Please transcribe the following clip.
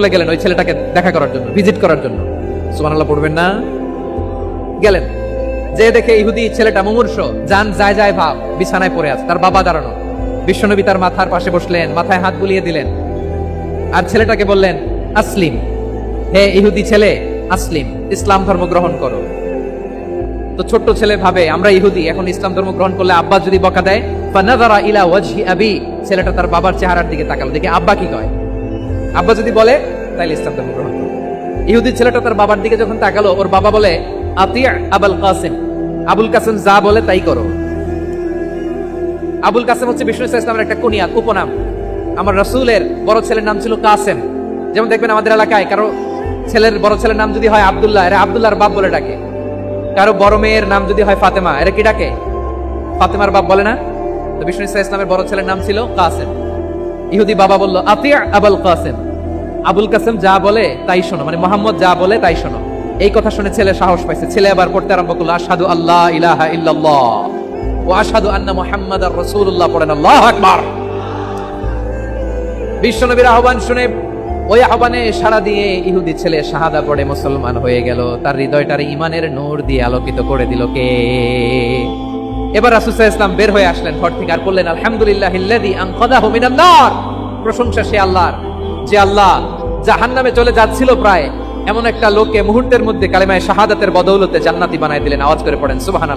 চলে গেলেন ওই ছেলেটাকে দেখা করার জন্য, ভিজিট করার জন্য। সুবহানাল্লাহ পড়বেন না? গেলেন, যে দেখে ইহুদি ছেলেটা মুমূর্ষ, জান যায় যায় ভাব, বিছানায় পড়ে আছে, তার বাবা দাঁড়ানো। বিশ্বনবী তার মাথার পাশে বসলেন, মাথায় হাত বুলিয়ে দিলেন, আর ছেলেটাকে বললেন, আসলিম, হে ইহুদি ছেলে, আসলিম, ইসলাম ধর্ম গ্রহণ করো। তো ছোট্ট ছেলে ভাবে আমরা ইহুদি, এখন ইসলাম ধর্ম গ্রহণ করলে আব্বা যদি বকা দেয়, ফানাযারা ইলা ওয়াজহি আবি, ছেলেটা তার বাবার চেহারার দিকে তাকালো, দেখে আব্বা কি কয়। আব্বা যদি বলে তাইলে ইসলাম ধর্ম গ্রহণ করো। ইহুদি ছেলেটা তার বাবার দিকে যখন তাকালো, ওর বাবা বলে, আতিয়া আবুল কাসিম, আবুল কাসিম যা বলে তাই করো। আবুল কাসিম হচ্ছে বিষ্ণু ইসলামের একটা কুনিয়াত, উপনাম। আমার রাসূলের বড় ছেলের নাম ছিল কাসেম। যেমন দেখবেন আমাদের এলাকায় কারো ছেলের বড় ছেলের নাম যদি হয় আব্দুল্লাহ, এরা আব্দুল্লাহর বাপ বলে ডাকে। কারো বড় মেয়ের নাম যদি হয় ফাতেমা, এরা কি ডাকে? ফাতেমার বাপ বলে না? তো বিষ্ণু ইসলামের বড় ছেলের নাম ছিল কাসেম। ইহুদি বাবা বলল, আতিয়া আবুল কাসেম, আবুল কাসেম যা বলে তাই শোনো, মানে মোহাম্মদ যা বলে তাই শোনো। এই কথা শুনে ছেলে সাহস পাইছে, ছেলে আবার পড়তে আরম্ভ করলো, আশহাদু আল্লাহ ইলাহা ইল্লাল্লাহ ওয়া আশহাদু আন্না মুহাম্মাদার রাসূলুল্লাহ, পড়েন আল্লাহু আকবার। বিশ্বনবীর আহ্বান শুনে ওই আহ্বানে সাড়া দিয়ে ইহুদি ছেলে শাহাদা পড়ে মুসলমান হয়ে গেল। তার হৃদয়টার ঈমানের নূর দিয়ে আলোকিত করে দিল কে? এবার রাসূল সাল্লাল্লাহু আলাইহি ওয়াসাল্লাম বের হয়ে আসলেন ঘর থেকে, আর বললেন, আলহামদুলিল্লাহিল্লাযী আনকাযাহু মিনান নার, প্রশংসা সে আল্লাহর, যে আল্লাহ জাহান্নামে চলে যাচ্ছিল প্রায় এমন একটা লোককে মুহূর্তের মধ্যে কালেমায়ে শাহাদাতের বদৌলতে জান্নাতি বানায় দিলেন। আওয়াজ করে পড়েন সুবহানাল্লাহ।